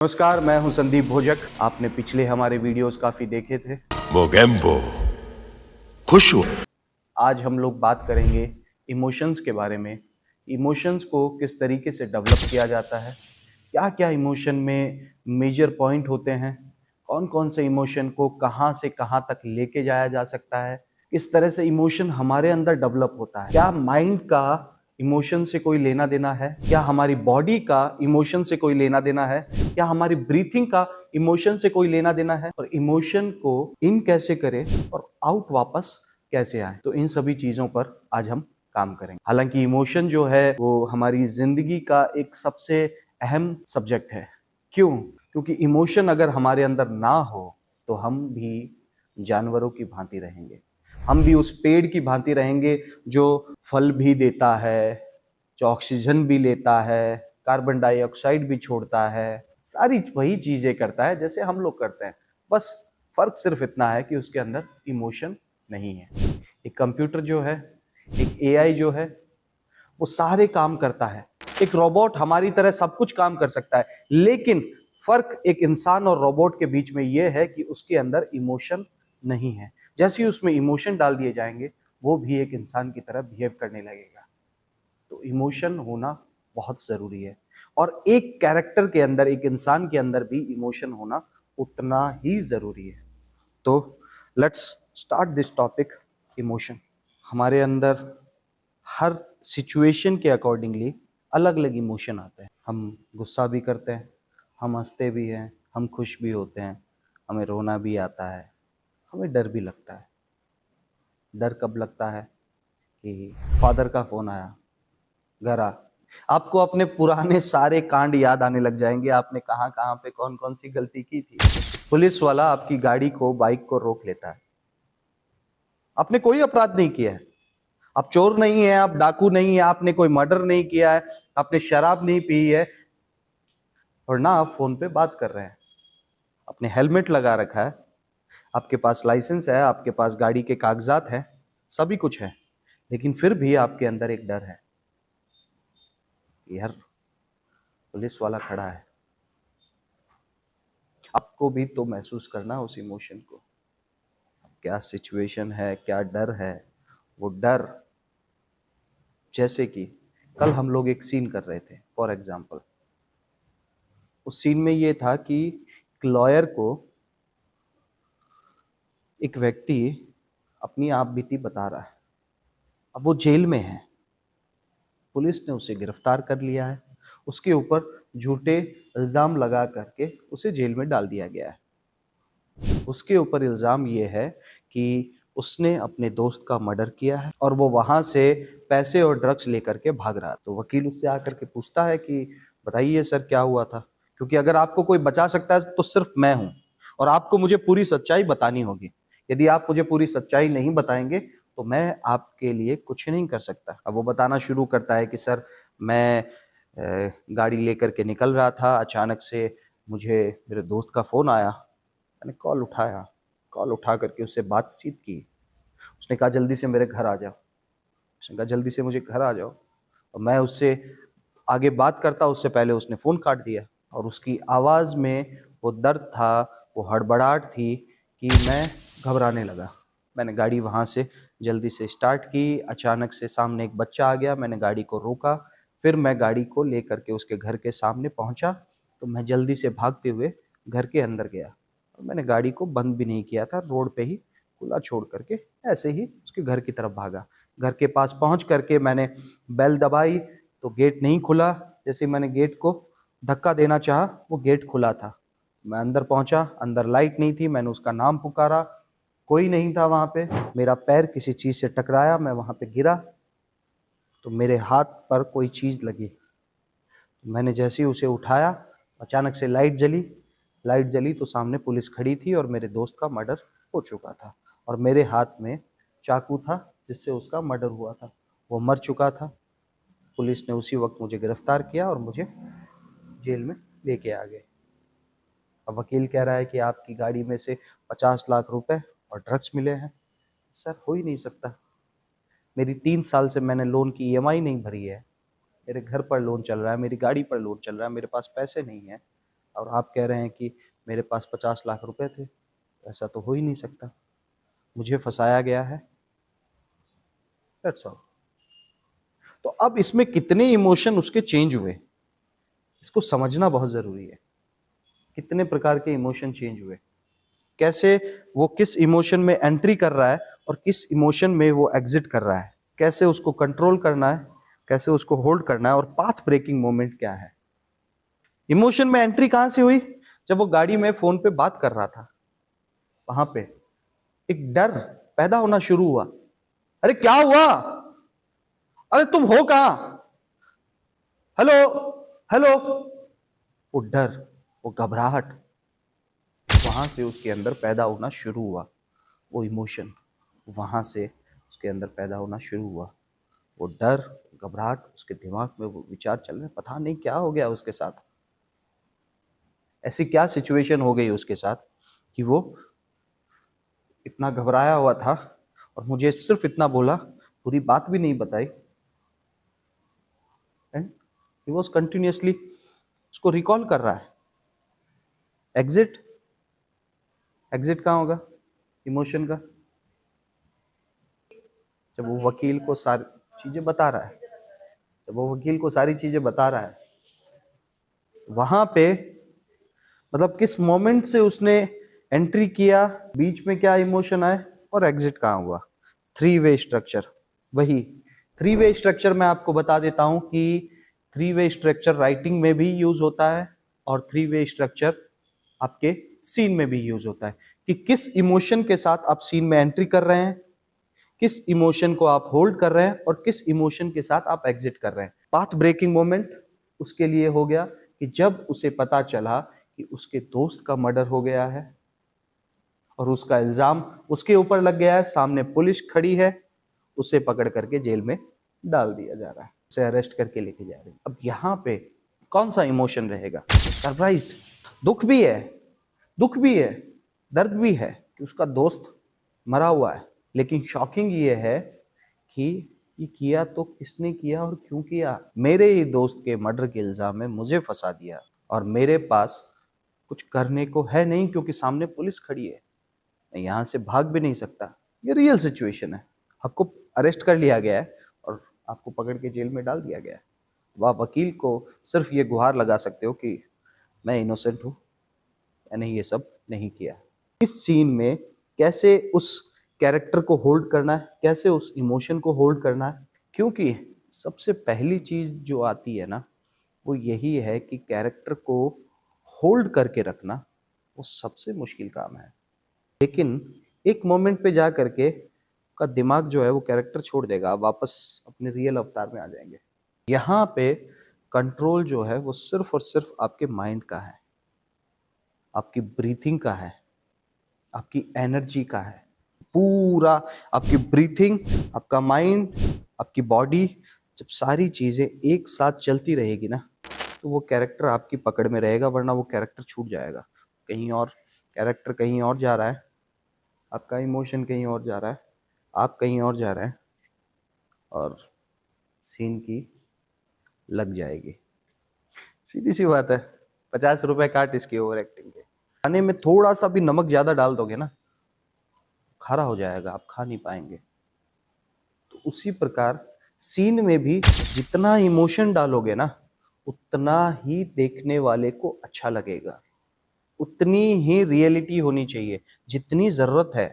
नमस्कार, मैं हूं संदीप भोजक। आपने पिछले हमारे वीडियोस काफी देखे थे। मोगेम्बो खुश हुआ। आज हम लोग बात करेंगे इमोशंस के बारे में। इमोशंस को किस तरीके से डेवलप किया जाता है, क्या क्या इमोशन में मेजर पॉइंट होते हैं, कौन कौन से इमोशन को कहाँ से कहाँ तक लेके जाया जा सकता है, किस तरह से इमोशन हमारे अंदर डेवलप होता है, क्या माइंड का इमोशन से कोई लेना देना है, क्या हमारी बॉडी का इमोशन से कोई लेना देना है, क्या हमारी ब्रीथिंग का इमोशन से कोई लेना देना है, और इमोशन को इन कैसे करें और आउट वापस कैसे आए। तो इन सभी चीजों पर आज हम काम करेंगे। हालांकि इमोशन जो है वो हमारी जिंदगी का एक सबसे अहम सब्जेक्ट है। क्यों? क्योंकि इमोशन अगर हमारे अंदर ना हो तो हम भी जानवरों की भांति रहेंगे, हम भी उस पेड़ की भांति रहेंगे जो फल भी देता है, जो ऑक्सीजन भी लेता है, कार्बन डाइऑक्साइड भी छोड़ता है, सारी वही चीजें करता है जैसे हम लोग करते हैं। बस फर्क सिर्फ इतना है कि उसके अंदर इमोशन नहीं है। एक कंप्यूटर जो है, एक एआई जो है, वो सारे काम करता है। एक रोबोट हमारी तरह सब कुछ काम कर सकता है, लेकिन फर्क एक इंसान और रोबोट के बीच में यह है कि उसके अंदर इमोशन नहीं है। जैसे ही उसमें इमोशन डाल दिए जाएंगे, वो भी एक इंसान की तरह बिहेव करने लगेगा। तो इमोशन होना बहुत जरूरी है, और एक कैरेक्टर के अंदर, एक इंसान के अंदर भी इमोशन होना उतना ही जरूरी है। तो let's start this topic, emotion. हमारे अंदर हर सिचुएशन के अकॉर्डिंगली अलग अलग इमोशन आते हैं। हम गुस्सा भी करते हैं, हम हंसते भी हैं, हम खुश भी होते हैं, हमें रोना भी आता है, हमें डर भी लगता है। डर कब लगता है कि फादर का फोन आया, घर आ, आपको अपने पुराने सारे कांड याद आने लग जाएंगे। आपने कहाँ कहाँ पे कौन कौन सी गलती की थी। पुलिस वाला आपकी गाड़ी को, बाइक को रोक लेता है। आपने कोई अपराध नहीं किया है, आप चोर नहीं है, आप डाकू नहीं है, आपने कोई मर्डर नहीं किया है, आपने शराब नहीं पी है, और ना आप फोन पे बात कर रहे हैं। आपने हेलमेट लगा रखा है, आपके पास लाइसेंस है, आपके पास गाड़ी के कागजात हैं, सभी कुछ है, लेकिन फिर भी आपके अंदर एक डर है, यार पुलिस वाला खड़ा है। आपको भी तो महसूस करना उस इमोशन को, क्या सिचुएशन है, क्या डर है। वो डर, जैसे कि कल हम लोग एक सीन कर रहे थे फॉर एग्जाम्पल। उस सीन में ये था कि एक लॉयर को एक व्यक्ति अपनी आप बीती बता रहा है। अब वो जेल में है, पुलिस ने उसे गिरफ्तार कर लिया है, उसके ऊपर झूठे इल्जाम लगा करके उसे जेल में डाल दिया गया है। उसके ऊपर इल्जाम ये है कि उसने अपने दोस्त का मर्डर किया है और वो वहां से पैसे और ड्रग्स लेकर के भाग रहा। तो वकील उससे आकर के पूछता है कि बताइए सर, क्या हुआ था, क्योंकि अगर आपको कोई बचा सकता है तो सिर्फ मैं हूं, और आपको मुझे पूरी सच्चाई बतानी होगी। यदि आप मुझे पूरी सच्चाई नहीं बताएंगे तो मैं आपके लिए कुछ नहीं कर सकता। अब वो बताना शुरू करता है कि सर, मैं गाड़ी लेकर के निकल रहा था, अचानक से मुझे मेरे दोस्त का फोन आया, मैंने कॉल उठाया, कॉल उठा करके उससे बातचीत की। उसने कहा जल्दी से मेरे घर आ जाओ, उसने कहा जल्दी से मुझे घर आ जाओ, और मैं उससे आगे बात करता उससे पहले उसने फ़ोन काट दिया। और उसकी आवाज़ में वो दर्द था, वो हड़बड़ाहट थी कि मैं घबराने लगा। मैंने गाड़ी वहाँ से जल्दी से स्टार्ट की, अचानक से सामने एक बच्चा आ गया, मैंने गाड़ी को रोका, फिर मैं गाड़ी को ले करके उसके घर के सामने पहुँचा। तो मैं जल्दी से भागते हुए घर के अंदर गया, और मैंने गाड़ी को बंद भी नहीं किया था, रोड पे ही खुला छोड़ करके ऐसे ही उसके घर की तरफ भागा। घर के पास पहुंच करके मैंने बेल दबाई तो गेट नहीं खुला। जैसे मैंने गेट को धक्का देना चाहा, वो गेट खुला था। मैं अंदर पहुंचा, अंदर लाइट नहीं थी, मैंने उसका नाम पुकारा, कोई नहीं था वहां पे। मेरा पैर किसी चीज से टकराया, मैं वहां पे गिरा, तो मेरे हाथ पर कोई चीज लगी। मैंने जैसे ही उसे उठाया, अचानक से लाइट जली। लाइट जली तो सामने पुलिस खड़ी थी और मेरे दोस्त का मर्डर हो चुका था, और मेरे हाथ में चाकू था जिससे उसका मर्डर हुआ था। वो मर चुका था। पुलिस ने उसी वक्त मुझे गिरफ्तार किया और मुझे जेल में लेके आ गए। अब वकील कह रहा है कि आपकी गाड़ी में से 50 लाख रुपए और ड्रग्स मिले हैं। सर, हो ही नहीं सकता। मेरी 3 साल से मैंने लोन की ईएमआई नहीं भरी है, मेरे घर पर लोन चल रहा है, मेरी गाड़ी पर लोन चल रहा है, मेरे पास पैसे नहीं है। और आप कह रहे हैं कि मेरे पास 50 लाख रुपए थे। ऐसा तो हो ही नहीं सकता, मुझे फंसाया गया है। That's all. तो अब इसमें कितने इमोशन उसके चेंज हुए, इसको समझना बहुत जरूरी है। कितने प्रकार के इमोशन चेंज हुए, कैसे वो किस इमोशन में एंट्री कर रहा है और किस इमोशन में वो एग्जिट कर रहा है, कैसे उसको कंट्रोल करना है, कैसे उसको होल्ड करना है, और पाथ ब्रेकिंग मोमेंट क्या है। इमोशन में एंट्री कहां से हुई? जब वो गाड़ी में फोन पे बात कर रहा था, वहां पे एक डर पैदा होना शुरू हुआ। अरे क्या हुआ, अरे तुम हो कहां, हेलो हेलो। वो डर, वो घबराहट वहां से उसके अंदर पैदा होना शुरू हुआ। वो इमोशन वहां से उसके अंदर पैदा होना शुरू हुआ। वो डर, घबराहट, उसके दिमाग में वो विचार चल रहे, पता नहीं क्या हो गया उसके साथ, ऐसी क्या सिचुएशन हो गई उसके साथ कि वो इतना घबराया हुआ था और मुझे सिर्फ इतना बोला, पूरी बात भी नहीं बताई। एंड ही वाज कंटिन्यूअसली उसको रिकॉल कर रहा है। एग्जिट, एग्जिट कहाँ होगा इमोशन का? जब वो वकील को सारी चीजें बता रहा है, जब वो वकील को सारी चीजें बता रहा है, वहां पे मतलब किस मोमेंट से उसने एंट्री किया, बीच में क्या इमोशन आए, और एग्जिट कहाँ हुआ। 3 वे स्ट्रक्चर। वही 3 वे स्ट्रक्चर मैं आपको बता देता हूं कि 3 वे स्ट्रक्चर राइटिंग में भी यूज होता है और 3 वे स्ट्रक्चर आपके सीन में भी यूज होता है, कि किस इमोशन के साथ आप सीन में एंट्री कर रहे हैं, किस इमोशन को आप होल्ड कर रहे हैं और किस इमोशन के साथ आप एग्जिट कर रहे हैं। पाथ ब्रेकिंग मोमेंट उसके लिए हो गया कि जब उसे पता चला कि उसके दोस्त का मर्डर हो गया है और उसका इल्जाम उसके ऊपर लग गया है, सामने पुलिस खड़ी है, उसे पकड़ करके जेल में डाल दिया जा रहा है, उसे अरेस्ट करके लेके जा रहे हैं। अब यहाँ पे कौन सा इमोशन रहेगा? सरप्राइज्ड, दुख भी है, दुख भी है, दर्द भी है कि उसका दोस्त मरा हुआ है, लेकिन शॉकिंग ये है कि ये किया तो किसने किया और क्यों किया? मेरे ही दोस्त के मर्डर के इल्जाम में मुझे फंसा दिया और मेरे पास कुछ करने को है नहीं क्योंकि सामने पुलिस खड़ी है, मैं यहाँ से भाग भी नहीं सकता। ये रियल सिचुएशन है। आपको अरेस्ट कर लिया गया है और आपको पकड़ के जेल में डाल दिया गया है। वह वकील को सिर्फ ये गुहार लगा सकते हो कि मैं इनोसेंट हूँ, मैंने ये सब नहीं किया। इस सीन में कैसे उस कैरेक्टर को होल्ड करना है, कैसे उस इमोशन को होल्ड करना है, क्योंकि सबसे पहली चीज जो आती है ना, वो यही है कि कैरेक्टर को होल्ड करके रखना वो सबसे मुश्किल काम है। लेकिन एक मोमेंट पे जा करके का दिमाग जो है वो कैरेक्टर छोड़ देगा, आप वापस अपने रियल अवतार में आ जाएंगे। यहाँ पे कंट्रोल जो है वो सिर्फ और सिर्फ आपके माइंड का है, आपकी ब्रीथिंग का है, आपकी एनर्जी का है। पूरा आपकी ब्रीथिंग, आपका माइंड, आपकी बॉडी, जब सारी चीजें एक साथ चलती रहेगी ना, तो वो कैरेक्टर आपकी पकड़ में रहेगा, वरना वो कैरेक्टर छूट जाएगा कहीं और। कैरेक्टर कहीं और जा रहा है, आपका इमोशन कहीं और जा रहा है, आप कहीं और जा रहे हैं और सीन की लग जाएगी। सीधी सी बात है, 50 रुपए काट इसकी ओवर एक्टिंग के। खाने में थोड़ा सा भी नमक ज्यादा डाल दोगे ना, खारा हो जाएगा, आप खा नहीं पाएंगे। तो उसी प्रकार सीन में भी जितना इमोशन डालोगे ना, उतना ही देखने वाले को अच्छा लगेगा, उतनी ही रियलिटी होनी चाहिए जितनी जरूरत है।